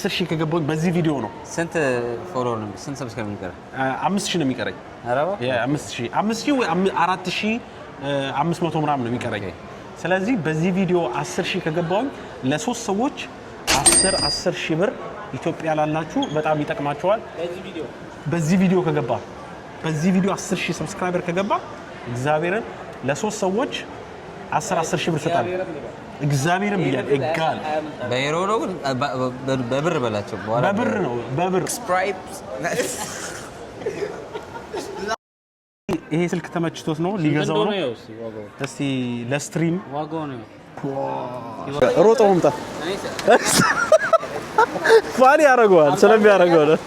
10,000 ከገባኝ በዚህ ቪዲዮ ነው። ስንት ፎሎወር ነው? ስንት ሰብስክራይብ ነው የሚቀረው? 5,000 ነው የሚቀረኝ። አራባ ያ 5,000 ወይ 4,500 ምናምን ነው የሚቀረኝ። ስለዚህ በዚህ ቪዲዮ 10,000 ከገባኝ ለሶስት ሰዎች 10,000 ብር ኢትዮጵያ ላላችሁ በጣም ይጠቅማቸዋል። በዚህ ቪዲዮ ከገባ በዚህ ቪዲዮ 10,000 ሰብስክራይበር ከገባ እግዚአብሔርን ለሶስት ሰዎች 10,000 ብር ሰጣለሁ። እግዚአብሔርን ብያለሁ። እጋል በዩሮ ነው ግን በብር በላቸው። በኋላ በብር ነው በብር ይሄ ስልክ ተመችቶት ነው ሊገዛው ነው። እስቲ ለስትሪም ዋጋው ነው ሮጦ መምጣት ፋኒ ያደርገዋል። ስለሚያደርገው ነው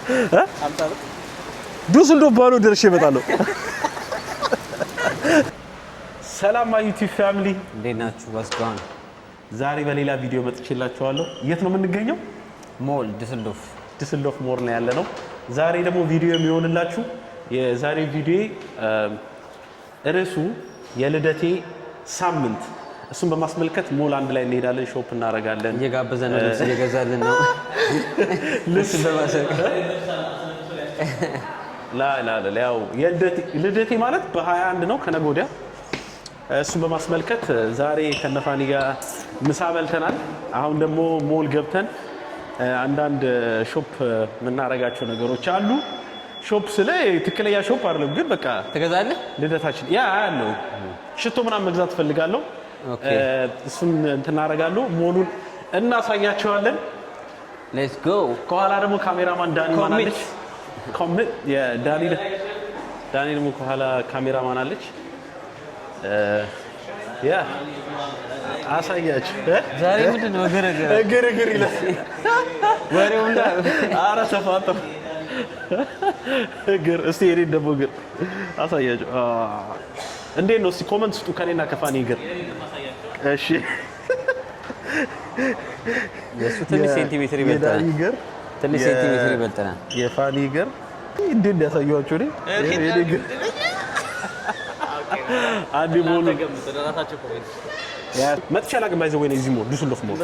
ዱስልዶርፍ ባሉ ድርሽ ይመጣሉ። ሰላም ዩቲዩብ ፋሚሊ እንዴት ናችሁ? ዋስጋን ዛሬ በሌላ ቪዲዮ መጥቼላችኋለሁ። የት ነው የምንገኘው? ሞል ዱስልዶርፍ ሞል ነው ያለነው። ዛሬ ደግሞ ቪዲዮ የሚሆንላችሁ የዛሬ ቪዲዮ ርዕሱ የልደቴ ሳምንት፣ እሱን በማስመልከት ሞል አንድ ላይ እንሄዳለን፣ ሾፕ እናደርጋለን። እየጋበዘን ነው፣ ልብስ እየገዛልን ነው። ልብስ በማሰብ ላ ያው ልደቴ ማለት በ21 ነው ከነገ ወዲያ። እሱን በማስመልከት ዛሬ ከነፋኒ ጋር ምሳ በልተናል። አሁን ደግሞ ሞል ገብተን አንዳንድ ሾፕ የምናደርጋቸው ነገሮች አሉ። ሾፕ ስለ ትክክለኛ ሾፕ አይደለም ግን በቃ ትገዛለህ። ልደታችን ያ ያለው ሽቶ ምናምን መግዛት ፈልጋለሁ። እሱን እናደርጋለሁ። ሞሉን እናሳያቸዋለን። ሌትስ ጎ። ከኋላ ደግሞ ካሜራማን ዳኒ ማናለች። ኮሚት የዳኒ ደግሞ ከኋላ ካሜራማን አለች። ያ አሳያችሁ። ዛሬ ምንድን ነው ግርግር ይላል ወሬው እንዳ ኧረ ተፋጠው ግር። እስቲ እኔ ደግሞ ግር አሳያችሁ። እንዴት ነው? እስቲ ኮመንት ስጡ ከኔና ከፋኒ ግር። እሺ የሱ ትንሽ ሴንቲሜትር ይበልጣል። ትንሽ ሴንቲሜትር ይበልጣል። የፋኒ ግር እንዴት ያሳያችሁ ነው? እኔ ግር አንዲ ሞሉ መጥቻ ላግም ባይዘው ወይ ነው እዚህ ሞል ዱስልዶርፍ ሞል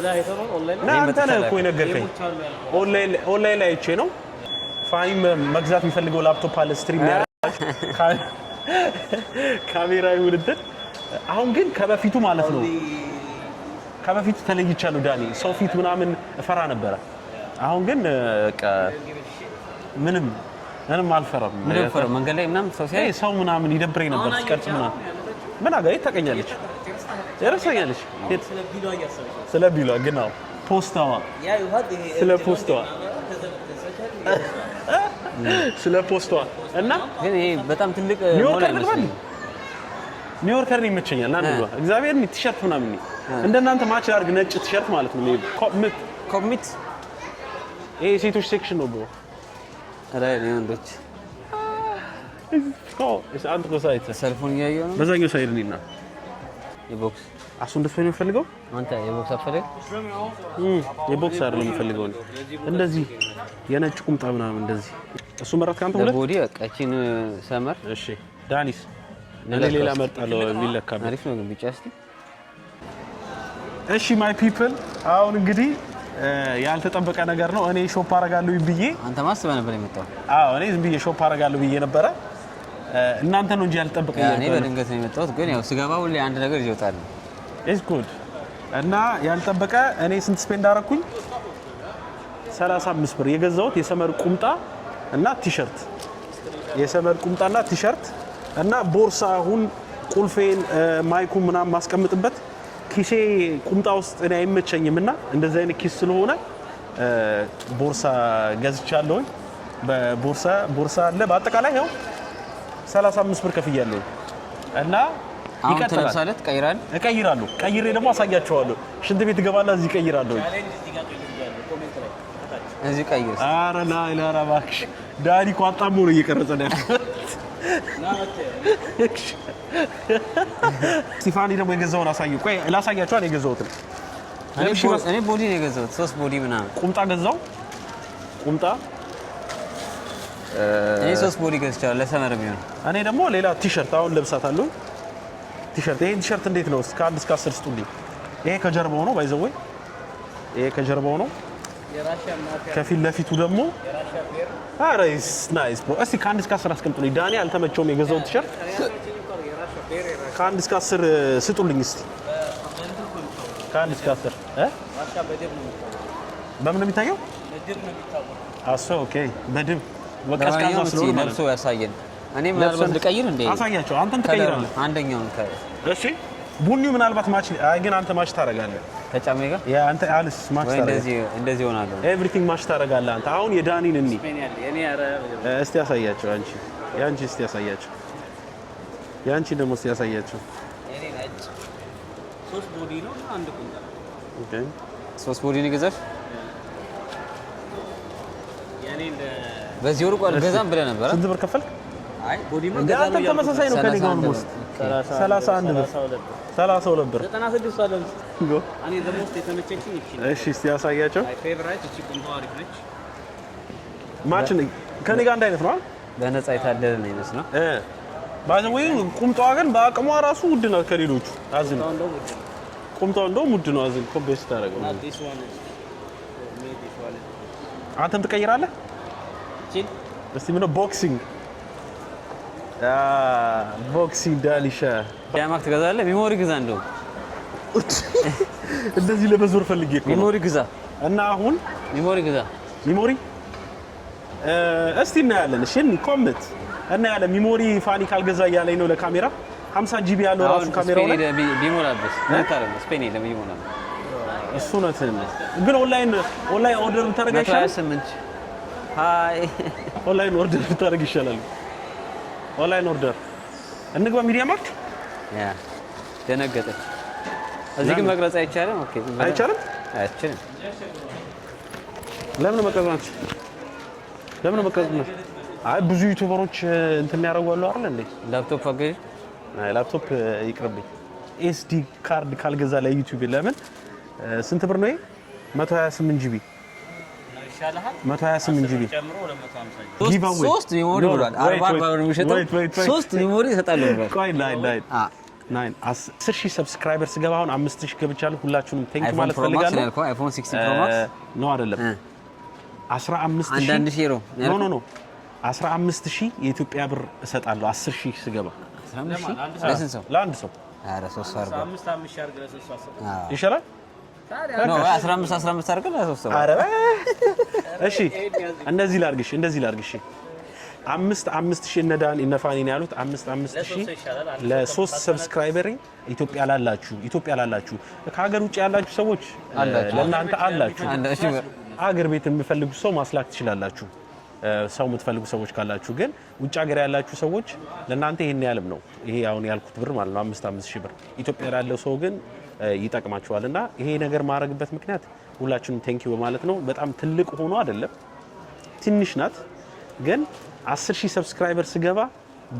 አንተ ነህ እኮ የነገርከኝ። ኦንላይን ላይ አይቼ ነው። ፋኒ መግዛት የሚፈልገው ላፕቶፕ አለ ስትሪም ያደርጋል ካሜራ ይሁንልን። አሁን ግን ከበፊቱ ማለት ነው ከበፊቱ ተለይቻለሁ ዳኒ። ሰው ፊት ምናምን እፈራ ነበረ። አሁን ግን በቃ ምንም አልፈራም። መንገድ ላይ ምናምን ሰው ሲያይ ሰው ምናምን ይደብረኝ ነበር ሲቀርጽ ምናምን ምን አጋይ ታቀኛለች ያረሰኛለች ስለ ቢሏ ግን ነው ፖስታዋ ስለ ፖስታዋ እና ግን ይሄ በጣም ትልቅ ሞል አይመስልም። ኒውዮርከር ነው ይመቸኛል እና ነው እግዚአብሔር ነው ቲሸርት ምናምን እንደናንተ ማች አድርግ ነጭ ቲሸርት ማለት ነው። ኮሚት ይሄ ሴቶች ሴክሽን ነው ብሎ አላይ ነው ወንዶች እስ አንተ ኮሳይት ሰልፉን ያየው ነው። በዛኛው ሳይድ ነውና የቦክስ አሱ እንደፈኝ ነው ፈልገው አንተ የቦክስ አፈለግ የቦክስ አይደለም ፈልገው እንደዚህ የነጭ ቁምጣ ምናምን እንደዚህ እሱ መረጥ ካንተ ሁለት ቦዲ አቃቺን ሰመር። እሺ ዳኒስ እኔ ሌላ መርጣለሁ የሚለካ አሪፍ ነው ግን ቢጫ እስቲ። እሺ ማይ ፒፕል አሁን እንግዲህ ያልተጠበቀ ነገር ነው። እኔ ሾፕ አረጋለሁ ብዬ አንተ ማስበህ ነበር የመጣው? አዎ እኔ ዝም ብዬ ሾፕ አረጋለሁ ብዬ ነበረ። እናንተ ነው እንጂ ያልተጠበቀ ነገር። እኔ በድንገት ነው የመጣሁት ግን ያው ስገባ ሁሌ አንድ ነገር ይወጣል። ኢዝ ጉድ እና ያልተጠበቀ እኔ ስንት ስፔንድ አደረኩኝ? 35 ብር የገዛሁት የሰመር ቁምጣ እና ቲሸርት የሰመር ቁምጣና ቲሸርት እና ቦርሳ። አሁን ቁልፌን ማይኩን ምናምን ማስቀምጥበት ኪሴ ቁምጣ ውስጥ እኔ አይመቸኝም እና እንደዚህ አይነት ኪስ ስለሆነ ቦርሳ ገዝቻለሁ። ቦርሳ አለ። በአጠቃላይ ያው 35 ብር ከፍያለሁ እና ይቀጥላል። እቀይራለሁ። ቀይሬ ደግሞ አሳያቸዋለሁ። ሽንት ቤት ገባላ እዚህ እቀይራለሁ። እዚህ ቀይር። ኧረ ላ እባክሽ ዳኒ እኮ አጣሞ ነው እየቀረጸ ነው ያለው። ስቲፋኒ ደግሞ የገዛውን አሳዩ። ቆይ ላሳያችሁ። እኔ የገዛሁት እኔ ቦዲ ነው የገዛሁት። 3 ቦዲ ምናምን ቁምጣ ገዛው። ቁምጣ እኔ 3 ቦዲ ገዝቻለሁ ለሰመር ቢሆን። እኔ ደግሞ ሌላ ቲሸርት አሁን ለብሳታለሁ። ቲሸርት ይሄን ቲሸርት እንዴት ነው? እስከ 1 እስከ 10 ስጡልኝ። ይሄ ከጀርባው ነው ባይዘው። ይሄ ከጀርባው ነው። ከፊት ለፊቱ ደግሞ አሬስ ናይስ ብሮ። እስቲ ከአንድ እስከ 10 አስቀምጡልኝ። ዳኒ አልተመቸውም የገዛው ቲሸርት። ከአንድ እስከ 10 ስጡልኝ እስቲ። ከአንድ እስከ 10 በምን ነው የሚታየው? አሶ ኦኬ፣ በድብ ወቀስቃዛ ስለሆነ ማለት ነው። ያሳየን። እኔ ምናልባት ልቀይር እንዴ? አሳያቸው። አንተም ትቀይራለህ። አንደኛውን እሺ፣ ቡኒው ምናልባት ማች አይ፣ ግን አንተ ማች ታረጋለህ ከጫሜ ጋር። ያ አንተ አልስ ማች ታረጋለህ። እንደዚህ ሆናለሁ። ኤቭሪቲንግ ማች ታረጋለህ አንተ። አሁን የዳኒን እንይ እስቲ ያሳያቸው። ያንቺ እስቲ ያሳያቸው። ያንቺ ደግሞ እስቲ ያሳያቸው። እኔ ነጭ 3 ቦዲ ነው አንድ ቁንጣ። ኦኬ 3 ቦዲ ነው ገዛሽ? ያኔ በዚህ ወር ቋል ገዛም ብለህ ነበር። ስንት ብር ከፈልክ? አይ ቦዲ መገዛ ነው። ተመሳሳይ ነው ከኔ ጋር ነው። 31 ብር 32 ብር 96 አለን። እኔ ደሞስት የተመቸችኝ እቺ ነው። እሺ እስቲ ያሳያቸው። አይ ፌቨራይት እቺ ቁንጣው አሪፍ ነች። ማች ነው ከኔ ጋር አንድ አይነት ነው። በነፃ የታደለ ነው ይመስላል። ባይዘዌ ቁምጣዋ ግን በአቅሟ ራሱ ውድ ነው ከሌሎቹ። አዝን ቁምጣው እንደውም ውድ ነው። አዝን ኮምፔስ ታደርገው። አንተም ትቀይራለህ? እስቲ ምን ነው ቦክሲንግ ቦክሲንግ ዳኒሻ ዳማክ ትገዛለህ? ሚሞሪ ግዛ። እንደው እንደዚህ ለመዞር ፈልጌ እኮ ሚሞሪ ግዛ እና አሁን ሚሞሪ ግዛ። ሚሞሪ እስቲ እናያለን። እሺ ኮሜንት እናያለን። ሚሞሪ ፋኒ ካልገዛ እያለኝ ነው ለካሜራ 50 ጂቢ ያለው ራሱ ካሜራው ላይ ቢሞላበት ታረም ስፔን የለም ይሞላል። እሱ ነው ግን ኦንላይን ኦርደር ብታረጋ ይሻላል። 28 ሃይ ኦንላይን ኦርደር ብታረጋ ይሻላል። ኦንላይን ኦርደር እንግባ። ሚዲያ ማርት ያ ደነገጠ። እዚህ ግን መቅረጽ አይቻልም። ኦኬ አይቻልም። አይቻልም። ለምን መቅረጽ ነው? አይ ብዙ ዩቲዩበሮች እንትን ያደርጓሉ አይደል እንዴ? ላፕቶፕ አገኝ። አይ ላፕቶፕ ይቅርብኝ። ኤስዲ ካርድ ካልገዛ ላይ ዩቲዩብ ለምን ስንት ብር ነው ይሄ? 128 ጂቢ 128 ጂቢ ጨምሮ 250 ሶስት ሚሞሪ ብሏል። 40 ብር የሚሸጠው 3 ሚሞሪ ይሰጣል ብሏል። ቆይ ላይ 10,000 ሰብስክራይበር ስገባ አሁን 5,000 ገብቻለሁ። ሁላችሁንም ቴንክ ማለት ፈልጋለሁ። አይፎን 16 ፕሮ ማክስ ነው አይደለም 15,000 አንድ ሺህ ኖ 15,000 የኢትዮጵያ ብር እሰጣለሁ 10,000 ስገባ። 15,000 ለስንት ሰው? ለአንድ ሰው። ኧረ 3 አርጋ 5 ሺህ አድርገህ ለሶስት ሰው ይሻላል። ነው 15 አድርገህ ለሶስት ሰው። ኧረ እሺ እንደዚህ ላድርግሽ 5,000 እነ ዳኒ እነ ፋኒ ነው ያሉት። 5,000 ለ3 ሰብስክራይበር ኢትዮጵያ ላላችሁ ከሀገር ውጭ ያላችሁ ሰዎች ለእናንተ አላችሁ። ሀገር ቤት የምፈልጉ ሰው ማስላክ ትችላላችሁ። ሰው የምትፈልጉ ሰዎች ካላችሁ ግን ውጭ ሀገር ያላችሁ ሰዎች ለእናንተ ይሄን ያህልም ነው። ይሄ አሁን ያልኩት ብር ማለት ነው 5,000 ብር። ኢትዮጵያ ያለው ሰው ግን ይጠቅማችኋልና ይሄ ነገር ማድረግበት ምክንያት ሁላችንም ቴንክ ዩ በማለት ነው። በጣም ትልቅ ሆኖ አይደለም ትንሽ ናት። ግን 10,000 ሰብስክራይበር ስገባ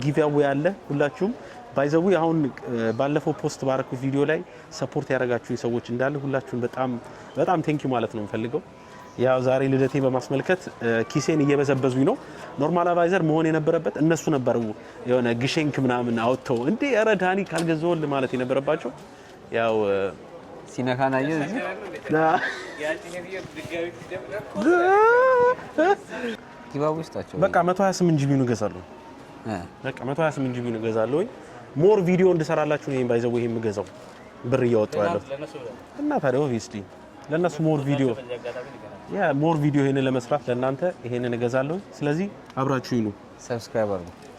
ጊቭ ያለ ሁላችሁም ባይዘው አሁን ባለፈው ፖስት ባረኩት ቪዲዮ ላይ ሰፖርት ያደረጋችሁ ሰዎች እንዳለ ሁላችሁም በጣም ቴንክ ዩ ማለት ነው የምፈልገው። ያው ዛሬ ልደቴ በማስመልከት ኪሴን እየበዘበዙኝ ነው። ኖርማል አቫይዘር መሆን የነበረበት እነሱ ነበሩ። የሆነ ግሸንክ ምናምን አውጥተው እንዴ ኧረ ዳኒ ካልገዛውል ማለት የነበረባቸው ያው ሲነካናየ እዚህ ጊባው ውስጣቸው በቃ 128 ጂቢ ነው ገዛለሁ። በቃ 128 ጂቢ ነው ገዛለሁ። ሞር ቪዲዮ እንድሰራላችሁ ነው ባይዘው ይሄ የምገዛው ብር እያወጣው ያለው እና ታዲያ ኦብቪስሊ ለነሱ ሞር ቪዲዮ ይሄንን ለመስራት ለእናንተ ይሄንን እገዛለሁ። ስለዚህ አብራችሁ ይኑ።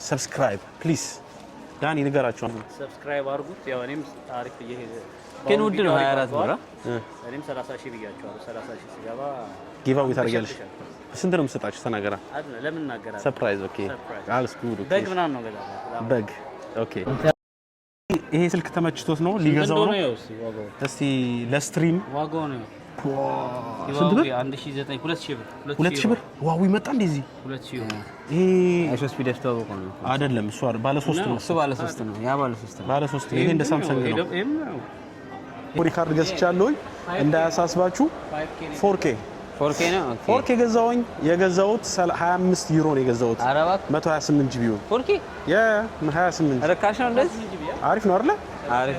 ሰብስክራይብ ፕሊዝ። ዳኒ ንገራችሁ። ሰብስክራይብ አድርጉት። ያው እኔም አሪፍ እየሄደ ግን ውድ ነው 24 ብር። እኔም 30,000 ብያቸዋለሁ። 30,000 ሲገባ ጊቫዌ ታደርጊያለሽ። ስንት ነው የምትሰጣችሁ? ተናገራ። ለምን እናገራለሁ? ሰርፕራይዝ። ኦኬ አልስ ጉድ። በግ ምናምን ነው ገዛለሁ። በግ ኦኬ። ይሄ ስልክ ተመችቶት ነው ሊገዛው ነው። እስቲ ለስትሪም ዋጋው ነው ስንት ብር? 2,000 ብር። ዋው ይመጣ እንደዚህ 2,000 ብር። ይሄ አይሶስ ፒደፍ ተወቆ ነው አይደለም። እሱ ባለ 3 ነው። እሱ ባለ 3 ነው። ያ ባለ 3 ነው። ባለ 3 ነው። ይሄ እንደ ሳምሰንግ ነው። ሜሞሪ ካርድ ገዝቻለሁ እንዳያሳስባችሁ። 4K ነው። 4K ገዛውኝ። የገዛሁት 25 ዩሮ ነው የገዛሁት። 128 ጂቢ ነው 4K ያ 28 ረካሽ ነው። እንደዚህ አሪፍ ነው አይደል? አሪፍ።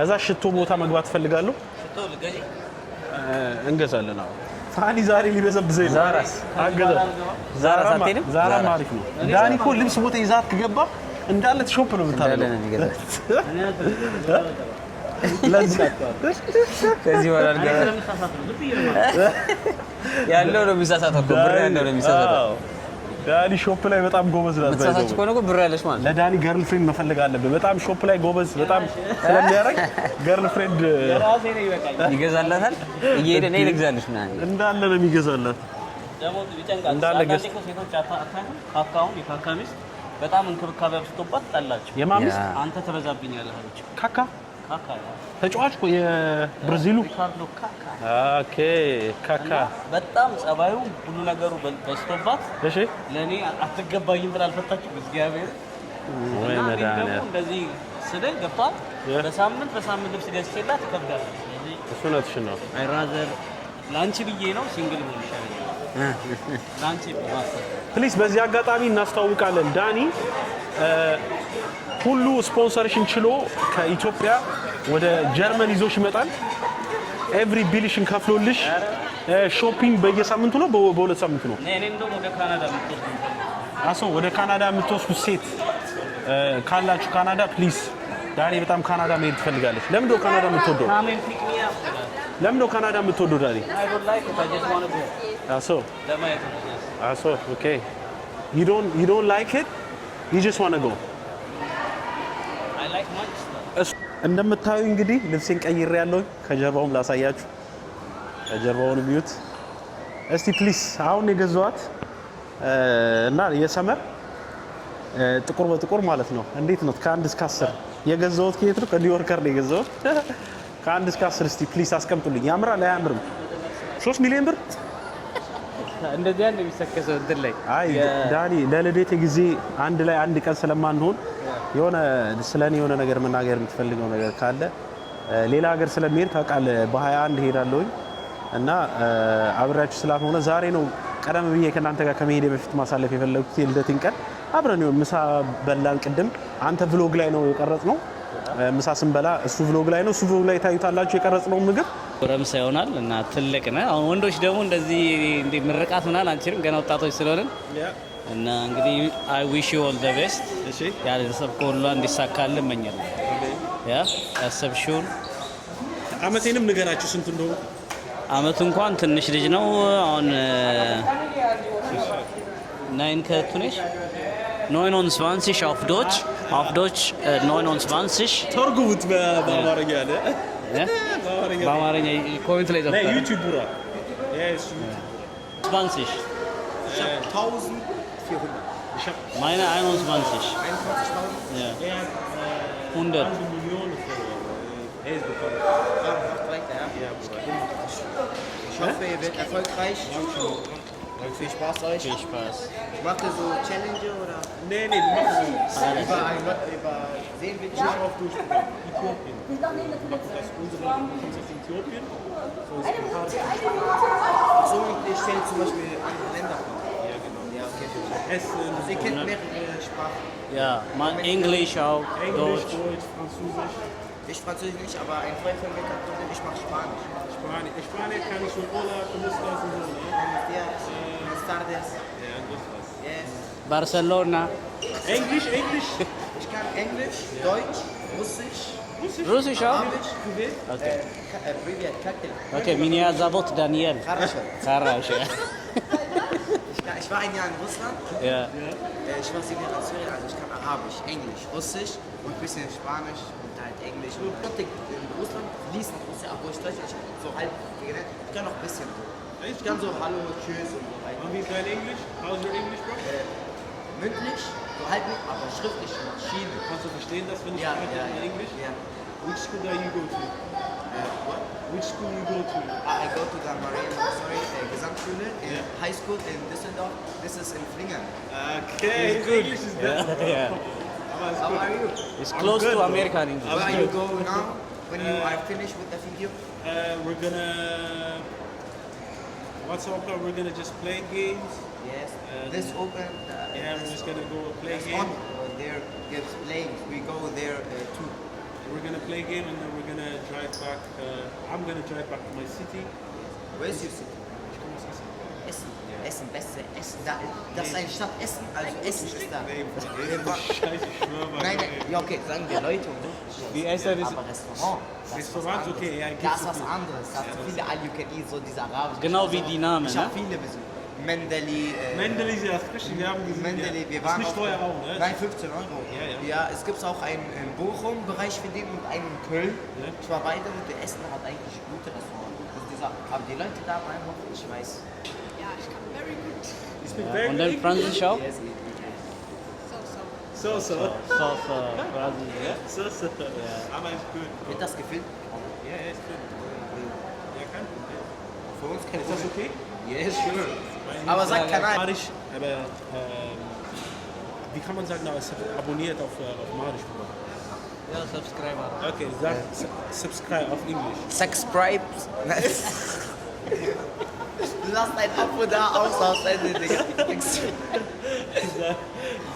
ከዛ ሽቶ ቦታ መግባት ፈልጋለሁ። ሽቶ ልገዢ እንገዛለን። አዎ ፋኒ ዛሬ ሊበዘብዘኝ ነው። አገዘ ዛራስ አትሄድም? ዛራ አሪፍ ነው። ዳኒ እኮ ልብስ ቦታ ይዛት ከገባ እንዳለ ሾፕ ነው የምታደርገው። ከዚህ በኋላ ያለው ነው የሚሳሳተው እኮ ብር ያለው ነው የሚሳሳተው። ዳኒ ሾፕ ላይ በጣም ጎበዝ ናት። ተሳሳች እኮ ነው ብር ያለሽ ማለት ለዳኒ ገርል ፍሬንድ መፈለግ አለብህ። በጣም ሾፕ ላይ ጎበዝ በጣም ስለሚያደርግ ገርል ፍሬንድ ይገዛላታል። እየሄደ ነው ይልግዛልሽ ምናምን እንዳለ ነው የሚገዛላት። እንዳለ ገዝ ሴቶች ካካውን የካካሚስ በጣም እንክብካቤ አብስቶባት ጣላችሁ። የማሚስ አንተ ተበዛብኛለህ አለች። ካካ ካካ ተጫዋች እኮ የብራዚሉ ሪካርዶ ካካ። ኦኬ ካካ በጣም ጸባዩ ሁሉ ነገሩ በስቶባት እሺ ለኔ አትገባኝም ብላ አልፈታችም። እግዚአብሔር ወይ መዳነ እንደዚህ ስለ ገብቷል። በሳምንት ልብስ ገዝቼላት ይከብዳል። ስለዚህ እሱ ነትሽ ነው። አይ ራዘር ላንቺ ብዬ ነው ሲንግል ሆነ ይሻላል። ላንቺ ማስተር ፕሊዝ በዚህ አጋጣሚ እናስተዋውቃለን። ዳኒ ሁሉ ስፖንሰርሽን ችሎ ከኢትዮጵያ ወደ ጀርመን ይዞሽ ይመጣል። ኤቭሪ ቢልሽን ከፍሎልሽ ሾፒንግ በየሳምንቱ ነው በሁለት ሳምንቱ ነው። እኔ እንደውም ወደ ካናዳ የምትወስዱ ወደ ካናዳ የምትወስዱ ሴት ካላችሁ ካናዳ ፕሊዝ ዳኒ በጣም ካናዳ መሄድ ትፈልጋለች። ለምንድነው ካናዳ የምትወደው? ለምንድነው ካናዳ የምትወደው ዳኒ? ኦኬ you don't like it, you just want to go. I like much. እንደምታዩ እንግዲህ ልብሴን ቀይሬ ያለው ከጀርባውም ላሳያችሁ። ከጀርባውን ቢዩት እስቲ ፕሊዝ። አሁን የገዛኋት እና የሰመር ጥቁር በጥቁር ማለት ነው። እንዴት ነው ከ1 እስከ 10 የገዛሁት? ከየት ነው? ከኒውዮርከር ነው የገዛሁት። ከ1 እስከ 10 እስቲ ፕሊዝ አስቀምጡልኝ። ያምራል አያምርም? 3 ሚሊዮን ብር እንደዚህ አንድ የሚሰከሰው እንትን ላይ አይ ዳኒ ለልደቴ ጊዜ አንድ ላይ አንድ ቀን ስለማንሆን የሆነ ስለኔ የሆነ ነገር መናገር የምትፈልገው ነገር ካለ ሌላ ሀገር ስለሚሄድ ታውቃለህ። በ21 ሄዳለሁኝ እና አብራችሁ ስላልሆነ ዛሬ ነው ቀደም ብዬ ከእናንተ ጋር ከመሄድ በፊት ማሳለፍ የፈለኩት የልደቴን ቀን። አብረን ምሳ በላን። ቅድም አንተ ቭሎግ ላይ ነው የቀረጽነው። ምሳ ስንበላ እሱ ቭሎግ ላይ ነው። እሱ ቭሎግ ላይ ታዩታላችሁ የቀረጽነው ምግብ ረምሳ ይሆናል እና ትልቅ ነህ። አሁን ወንዶች ደግሞ እንደዚህ እንደ ምርቃት ምናምን አንችልም ገና ወጣቶች ስለሆንን እና እንግዲህ አይ ዊሽ ዩ ኦል ዘ ቤስት። እሺ ያሰብከው ሁሉ እንዲሳካልህ እመኛለሁ። ያሰብሽውን አመቴንም ንገራችሁ ስንት እንደሆነ። አመቱ እንኳን ትንሽ ልጅ ነው አሁን 9 ከቱነሽ 29 auf Deutsch 29 ተርጉሙት በአማርኛ አለ በአማርኛ ኮሜንት ላይ ዘፈነ ዩቲዩብ ቡራ 20 1400 meine 21 ja 100 Millionen Ich hoffe, ihr werdet erfolgreich. Viel Spaß euch. Viel Spaß. Macht ihr so Challenge oder? Nee, wir machen so. Über sehen wir Ich auch durch Äthiopien. Das unsere kommt aus Äthiopien. so, ich stelle zum Beispiel andere Länder vor. Ja, genau. Ja, okay. Essen. Also ihr kennt mehrere Sprachen. Ja, man Englisch auch, Englisch, Deutsch. Deutsch, Französisch. Ich Französisch nicht, aber ein Freund von mir kann Französisch, ich mache Spanisch. Spanisch kann ich schon Hola, ¿cómo estás? Und so, ne? Ja, buenas tardes. Ja, das war's. Yes. Barcelona. Englisch? Ich kann Englisch, Deutsch, Russisch, Russisch auch? Arabisch, Okay. Привет, как ты? Okay, меня зовут Daniel. Хорошо. Хорошо. Ich war ein Jahr in Russland. Ja. Ich war 7 Jahre in Syrien, also ich kann Arabisch, Englisch, Russisch und ein bisschen Spanisch und halt Englisch. Und in Russland fließend Russisch, aber ich Deutsch, ich so halb gelernt. Ich kann noch ein bisschen. Ich kann so Hallo, Tschüss und so weiter. Und wie ist dein Englisch? How's your English, bro? Mündlich, so halb nicht, aber schriftlich Maschine. Kannst du verstehen, das, wenn ich Ja, spreche ja, in ja. Englisch? Ja. Which school do you go to? What? Which school you go to? I go to the Marian Montessori Gesamtschule in high school in Düsseldorf. This is in Flingen. Okay, English is that. Yeah. How are you? It's close to American English. Where you go now? When you are finished with the video? We're gonna. What's our plan? We're gonna just play games. Yes. This open. Yeah, we're just gonna go play That's game. on. There gives playing. We go there too. We're gonna play game and then we're gonna drive back. I'm gonna drive back to my city. Where's your city? Ich komme Essen. Essen, beste Essen. Das ist eine Stadt Essen, also Essen ist da. Nein, ja okay, sagen wir Leute und so. Wie Essen ist. Aber Restaurant. Restaurant, okay, ja, Das ist was anderes. Das sind viele all you can eat, so diese arabischen. Genau wie die Namen, Ich ne? habe viele besucht. Mendeli. Mendeli ist ja richtig, wir haben gesehen. Mendeli, wir Ist waren nicht auf- teuer auch, ne? Nein, 15 Euro. Ja, es gibt auch einen in Bochum Bereich für den und einen in Köln. Ich war beide und der Essen hat eigentlich gute Restaurants. Aber die Leute da waren einfach, ich weiß. Und dann Französisch auch? Yes, So. So, Französisch, ja? So. Aber ist gut. wird das gefilmt? Ja, ist gut. Ja, kein Problem. Für uns kein Ist das Problem. okay? Yes, sure. Aber sag Kanal. Marisch, aber wie kann man sagen, es abonniert auf Marisch? Ja, Subscriber. Okay, sag subscribe auf Englisch. Subscribe. Lass dein Abo da aus Ende, Digga.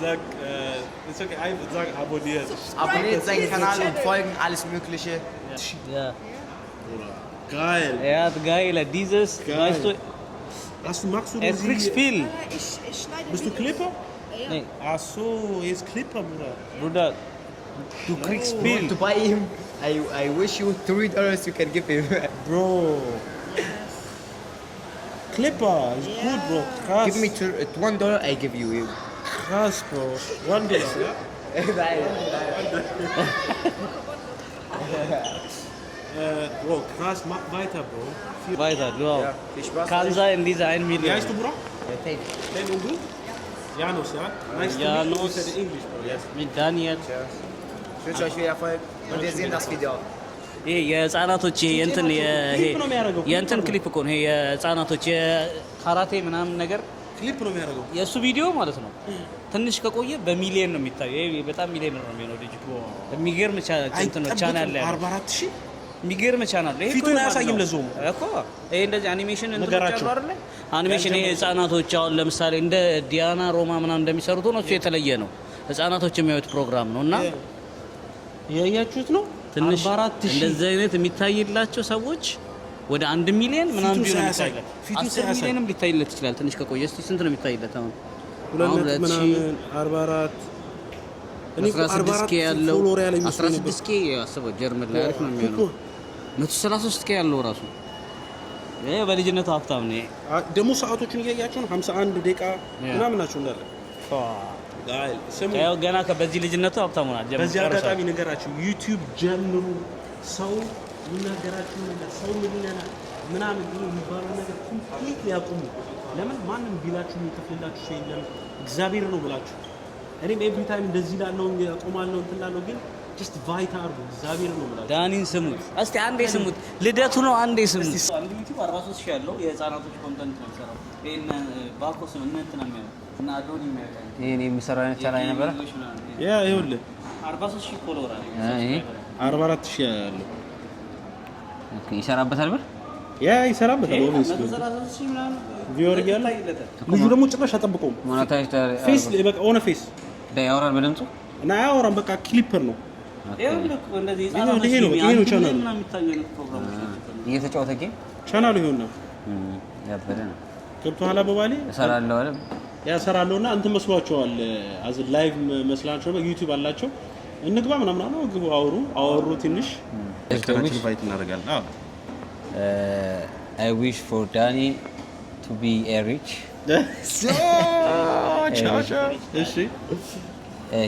Sag, ist okay, einfach sagen abonniert. Abonniert seinen Kanal und folgen, alles Mögliche. Ja. Geil. Ja, geil. Dieses, Geil. weißt du, Magst du es kriegst viel. Ich schneide Bist du Clipper? Nee, Ach so, jetzt Clipper, Bruder. Bruder, du kriegst viel. To buy him, I wish you $3 you can give him. Bro. Clipper, ist gut, Bro. Krass. Give me $1, I give you. Krass, Bro. $1, ja? Bro, krass, mach weiter, Bro. Weiter, du auch. Viel Spaß. Kann sein, diese 1 Wie Million. heißt du, Bro? Thank Ben und du? Janus, ja? Nice to meet you. Janus. You said English, bro. Yes. Mit Daniel. Ich wünsche euch viel Erfolg und wir sehen das Video. ይሄ የህፃናቶች የእንትን ክሊፕ ነው የሚያደርገው። የእንትን ክሊፕ እኮ ነው። ይሄ የህፃናቶች የካራቴ ምናምን ነገር ክሊፕ ነው የሚያደርገው። የእሱ ቪዲዮ ማለት ነው። ትንሽ ከቆየ በሚሊየን ነው የሚታየው። ይሄ በጣም ሚሊየን ነው የሚሆነው። ልጅ የሚገርም እንትን ነው ቻናል ላይ 44,000 የሚገርም ቻናል ይሄ ፊቱን አያሳይም። ለዞም እኮ ይሄ እንደዚህ አኒሜሽን እንትኖች ነገራቸው። አሉ አይደለ? አኒሜሽን ይሄ ህፃናቶች አሁን ለምሳሌ እንደ ዲያና ሮማ ምናምን እንደሚሰሩት ነው። እሱ የተለየ ነው። ህፃናቶች የሚያዩት ፕሮግራም ነው እና ያያችሁት ነው። ትንሽ 44,000 እንደዚህ አይነት የሚታይላቸው ሰዎች ወደ 1 ሚሊዮን ምናምን ቢሆን ሳያሳይ፣ ይታይለት። ፊቱ 10 ሳያሳይ። ሚሊዮንም ሊታይለት ይችላል። ትንሽ ከቆየ እስቲ ስንት ነው የሚታይለት አሁን? 2 ምናምን 44 እኔ 16 ኬ ያለው ፎሎወር ያለኝ መስሎኝ ነበር። 16 ኬ አስበው ጀርመን ላይ አሪፍ ነው የሚሆነው። 133 ኬ ያለው ራሱ ይሄ በልጅነቱ ሀብታም ነው። ደግሞ ሰዓቶቹን እያያችሁ ነው። 51 ደቂቃ ምናምን ናቸው እንዳለ። ጋይል ስሙ። ያው ገና በዚህ ልጅነቱ ሀብታም ሆኗል። በዚህ አጋጣሚ ነገራችሁ ዩቲዩብ ጀምሩ። ሰው የሚናገራችሁ ነገር ሰው ምን ይለናል ምናምን ብሎ የሚባለው ነገር ኮምፕሊት ያቁሙ። ለምን ማንም ቢላችሁ የሚከፍልላችሁ ሰው የለም እግዚአብሔር ነው ብላችሁ። እኔም ኤቭሪ ታይም እንደዚህ ላለው ያቆማለሁ እንትን ላለው ግን ጀስት ቫይታ አርጉ እግዚአብሔር ነው ብላችሁ። ዳኒን ስሙት እስቲ አንዴ ስሙት። ልደቱ ነው አንዴ ስሙት። አንድ ዩቲዩብ 43 ሺህ ያለው የህፃናቶች ኮንተንት ነው የሚሰራው። ይሄን ባኮስ ምን እንትን ነው የሚያው እና አዶኒ የሚያውቀው ይሄን የሚሰራው አይነት ቻናል ነበር። ያ ይኸውልህ 43 ሺህ ፎሎወር አለ። ይሄ 44,000 ያለው ኦኬ ይሰራበታል ብር ያ ይሰራበታል። ኦብቪየስሊ 133 ሺህ ምናምን ቪወር ያለ ልጁ ደግሞ ጭራሽ አጠብቀውም ሞኔታይዝ ፌስ በቃ ኦነ ፌስ ያወራል በድምፁ እና ያወራም በቃ ክሊፐር ነው። ይኸውልህ እኮ እንደዚህ ይሄ ነው ህፃናቶች ቻናሉ። ምናምን የሚታዩ አይነት ፕሮግራሞች ናቸው። እየተጫወተ ጌም ቻናሉ ይሆን ነው ያበደ ነው። ገብቶሃል አበባሌ እሰራለሁ አለ ያሰራለውና እንትን መስሏቸዋል። አዝ ላይቭ መስላቸው ነው። ዩቲዩብ አላቸው። እንግባ ምናምን ነው ግቡ አወሩ ትንሽ ኢንቫይት እናደርጋለን። አዎ I wish for Danny to be a rich. እሺ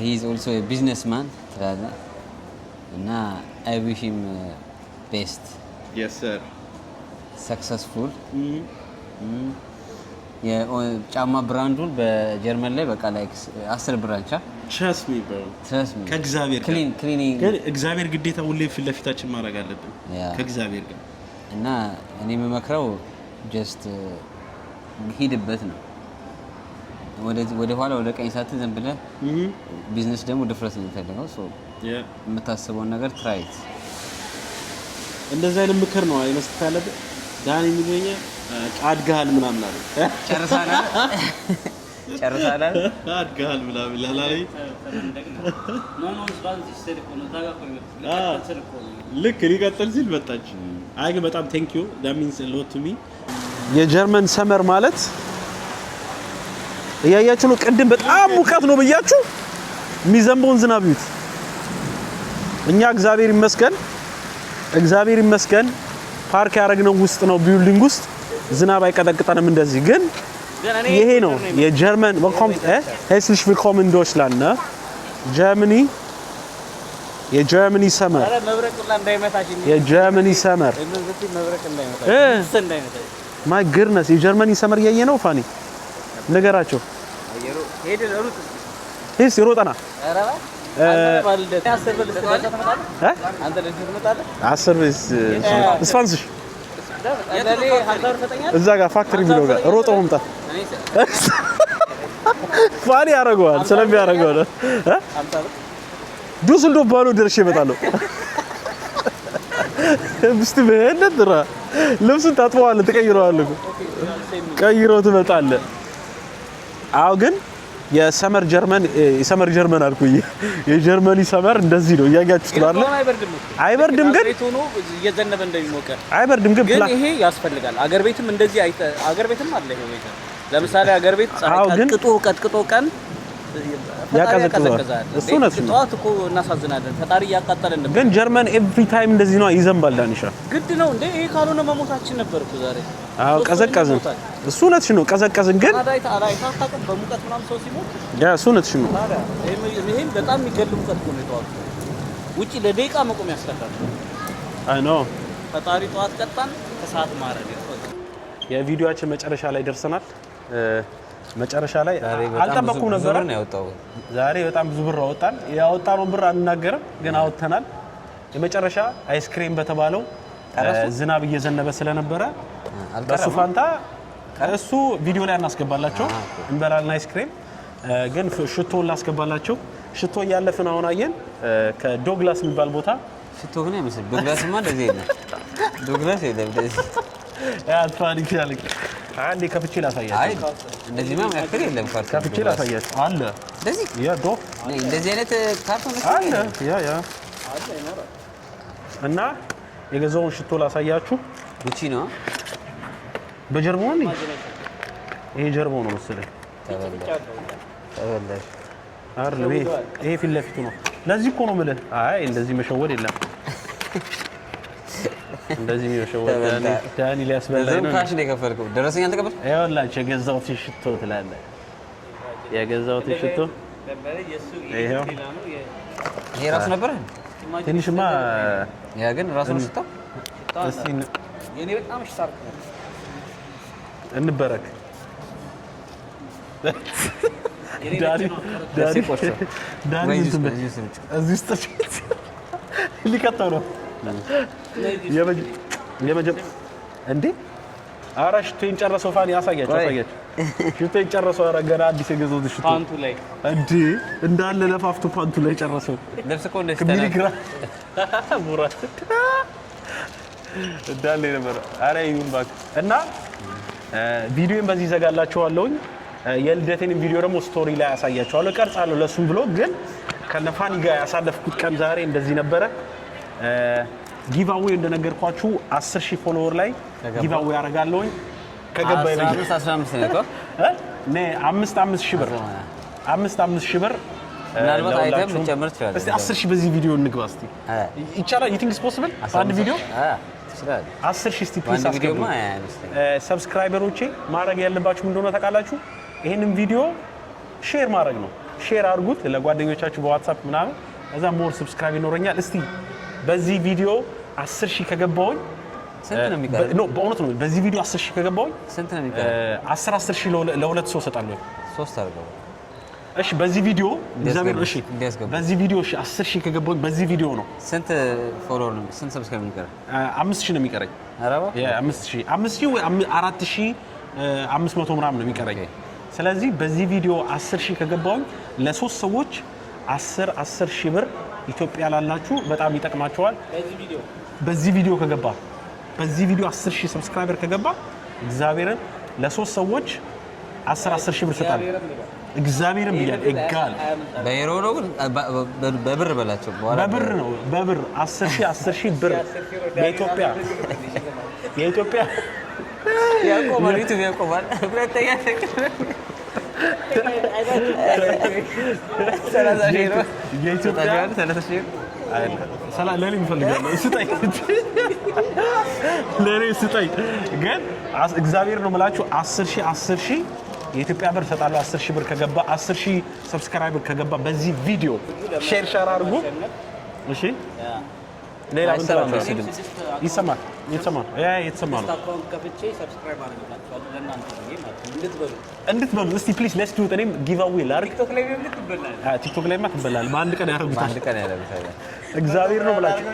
He is also a businessman ትላለህ እና I wish him best yes sir successful የጫማ ብራንዱን በጀርመን ላይ በቃ ላይክ 10 ብራንቻ trust me bro ከእግዚአብሔር ጋር ግን እግዚአብሔር ግዴታ ሁሌ ፊት ለፊታችን ማድረግ አለብን ከእግዚአብሔር ጋር እና እኔ የምመክረው ጀስት ሂድበት ነው። ወደ ኋላ ወደ ቀኝ ሳት ዝም ብለህ ቢዝነስ ደግሞ ድፍረት ነው የሚፈልገው። ሶ የምታስበውን ነገር ትራይት እንደዛ አይነት ምክር ነው አይመስልህ ያለብህ ዳኒ የሚገኘ አድጋል ምናምን አለ ጨርሳለህ አድጋል ምናምን ላላይ ልክ ሊቀጥል ሲል መጣች። አይ ግን በጣም ቴንክ ዩ that means a lot to me የጀርመን ሰመር ማለት እያያችሁ ነው። ቅድም በጣም ሙቀት ነው ብያችሁ የሚዘንበውን ዝናብ ይዩት። እኛ እግዚአብሔር ይመስገን ፓርክ ያደረግነው ውስጥ ነው፣ ቢልዲንግ ውስጥ ዝናብ አይቀጠቅጠንም እንደዚህ። ግን ይሄ ነው የጀርመን herzlich willkommen in Deutschland ne የጀርመኒ ሰመር ማይ ግርነስ የጀርመኒ ሰመር እያየ ነው። ፋኒ ነገራቸው ሄስ ይሮጣና ስፋንስሽ እዛ ጋር ፋክተሪ የሚለው ጋር ሮጦ መምጣት ፋኒ ያደርገዋል ስለሚያደርገው ነው። ዱስልዶርፍ ባሉ ደርሼ እመጣለሁ። ምስት በእንደ ድራ ልብስን ታጥበዋለህ፣ ትቀይረዋለህ እኮ ቀይረው ትመጣለህ። አዎ ግን የሰመር ጀርመን አልኩኝ። የጀርመኒ ሰመር እንደዚህ ነው እያያችሁት ባለ አይበርድም፣ ግን እየዘነበ እንደሚሞቀ አይበርድም፣ ግን ይሄ ያስፈልጋል። አገር ቤትም እንደዚህ አገር ቤትም አለ ይሄ ሁኔታ። ለምሳሌ አገር ቤት ቀጥቅጦ ቀን ያቀዘቅዛል። እሱ ነው ጠዋት እኮ እናሳዝናለን። ፈጣሪ ያቃጠለን ነበር። ግን ጀርመን ኤቭሪ ታይም እንደዚህ ነው፣ ይዘንባል። ዳንሻ ግድ ነው እንዴ? ይሄ ካልሆነ መሞታችን ነበር እኮ ዛሬ። አዎ ቀዘቀዝን። እሱ ነትሽ ነው ቀዘቀዝን። ግን ታታቀም በሙቀት ምናምን ሰው ሲሞት እሱ ነትሽ ነው። ይሄን በጣም የሚገል ሙቀት ነው ጠዋት። ውጪ ለደቂቃ መቆም ያስፈልጋል። አይ ኖ ፈጣሪ ጠዋት ቀጣን፣ ከሰዓት ማረግ። የቪዲዮአችን መጨረሻ ላይ ደርሰናል። መጨረሻ ላይ አልጠበኩም ነበር። ዛሬ በጣም ብዙ ብር አወጣን። ያወጣነውን ብር አንናገርም፣ ግን አወጥተናል። የመጨረሻ አይስክሬም በተባለው ዝናብ እየዘነበ ስለነበረ በሱ ፋንታ እሱ ቪዲዮ ላይ እናስገባላቸው እንበላለን አይስክሬም። ግን ሽቶ ላስገባላቸው። ሽቶ እያለፍን አሁን አየን ከዶግላስ የሚባል ቦታ ሽቶ ግን አይመስል። ዶግላስማ እንደዚህ የለም። ዶግላስ የለም እንደዚህ አትፋኒክ ያለኝ አንዴ ከፍቼ ላሳያችሁ። አይ እንደዚህ ማም ያክል የለም። ካርቶን ከፍቼ ላሳያችሁ አለ እንደዚህ እንደዚህ አይነት ካርቶን አለ ያ አለ ይኖራል። እና የገዛውን ሽቶ ላሳያችሁ። ጉቺ ነው በጀርባው ነው። ይሄ ጀርባው ነው መሰለኝ። ተበላሽ አይደለም ይሄ ፊት ለፊቱ ነው። ለዚህ እኮ ነው የምልህ። አይ እንደዚህ መሸወድ የለም። እንደዚህ መሸወድ ዳኒ ሊያስበላኝ ነው። ካሽ ነው የከፈልከው። ደረሰኝ አልተቀበል። ይኸውላችሁ የገዛሁት ሽቶ ትላለህ። የገዛሁት ሽቶ ይሄው ይሄ ራሱ ነበር። ትንሽማ ያ ግን ራሱ ነው ሽታው። እስቲ የኔ በጣም ሽታር እንበረክ ዳኒ እዚህ ውስጥ ሊከተው ነው እንዴ? ኧረ ሽቶዬን ጨረሰው። ፋኒ አሳያቸው። ሽቶዬን ጨረሰው። ኧረ ገና አዲስ የገዛሁት ሽቶ ፓንቱ ላይ እንዴ እንዳለ ለፋፍቶ ፓንቱ ላይ ጨረሰው። ልብስ እኮ እንደዚህ ሚሊግራ ሙራት እንዳለ ነበር። ኧረ ይሁን እባክህ። እና ቪዲዮን በዚህ ዘጋላችኋለሁኝ። የልደቴንም ቪዲዮ ደግሞ ስቶሪ ላይ አሳያችኋለሁ፣ ቀርጻለሁ ለሱም ብሎ። ግን ከነፋኒ ጋር ያሳለፍኩት ቀን ዛሬ እንደዚህ ነበረ። ጊቫዌይ እንደነገርኳችሁ 10000 ፎሎወር ላይ ጊቫዌይ ያደርጋለሁኝ። ከገባ ይበቃ 15 ነው እኮ 5 ሺህ ብር 5 ሺህ ብር ምናልባት አይተም ልጨምር ትችላለህ። እስቲ 10000 በዚህ ቪዲዮ እንግባ እስቲ። ይቻላል? you think it's possible? አንድ ቪዲዮ ይችላል። 10000 እስቲ ፕሊስ አስገቡ። ሰብስክራይበሮቼ ማድረግ ያለባችሁ ምን እንደሆነ ታውቃላችሁ? ይሄንን ቪዲዮ ሼር ማድረግ ነው። ሼር አድርጉት ለጓደኞቻችሁ በዋትስአፕ ምናምን፣ እዛ ሞር ሰብስክራይብ ይኖረኛል። እስቲ በዚህ ቪዲዮ 10000 ከገባሁኝ ስንት ነው የሚቀረው? ኖ በእውነት ነው። በዚህ ቪዲዮ 10000 ከገባሁኝ ስንት ነው የሚቀረው? 10000 ለሁለት ሰው እሰጣለሁ። 3 አድርገው። እሺ በዚህ ቪዲዮ እግዚአብሔር እሺ በዚህ ቪዲዮ እሺ 10000 ከገባሁኝ በዚህ ቪዲዮ ነው። ስንት ፎሎወር ነው? ስንት ሰብስክራይብ ነው የሚቀረው? 5000 ነው የሚቀረኝ። አራባ ያ 5000 ወይ 4500 ምናምን ነው የሚቀረኝ። ስለዚህ በዚህ ቪዲዮ 10000 ከገባሁኝ ለሶስት ሰዎች 10000 ብር ኢትዮጵያ ላላችሁ በጣም ይጠቅማቸዋል። በዚህ ቪዲዮ ከገባ በዚህ ቪዲዮ 10000 ሰብስክራይበር ከገባ እግዚአብሔርን ለሶስት ሰዎች 10000 ብር ሰጣለሁ። እግዚአብሔርን ብያለሁ። እጋል በዩሮ ነው ግን በብር በላቸው። በብር ነው በብር 10000 ብር በኢትዮጵያ ያቆማል ዩቲዩብ ያቆማል። ሁለተኛ ለኔ እፈልጋለሁ ስጠኝ ግን እግዚአብሔር ነው የምላችሁ 10,000 የኢትዮጵያ ብር እሰጣለሁ። 10,000 ብር ከገባ 10,000 ሰብስክራይበር ከገባ በዚህ ቪዲዮ ሼር አድርጉ። እሺ ሌላ ምን ትላለህ? ይሰማል የተሰማ ነው። እንድትበሉ እስቲ ፕሊዝ ሌትስ ዱ ኢት። እኔም ጊቭ አዌይ ላድርግ። ቲክቶክ ላይማ ትበላለህ። በአንድ ቀን ያደርጉታል። እግዚአብሔር ነው ብላችሁ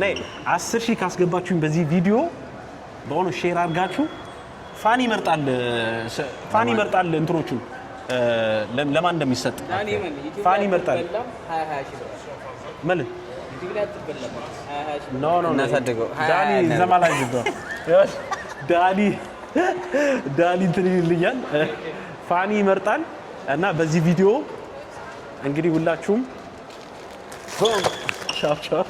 ነይ 10,000 ካስገባችሁኝ በዚህ ቪዲዮ በሆነ ሼር አድርጋችሁ ፋኒ ይመርጣል እንትኖቹ ለማን እንደሚሰጥ ፋኒ ይመርጣል። ማለት ኖ እናሳድገው ዳኒ ዘማላይ ይዘው ዳኒ እንትን ይልኛል። ፋኒ ይመርጣል እና በዚህ ቪዲዮ እንግዲህ ሁላችሁም ቻው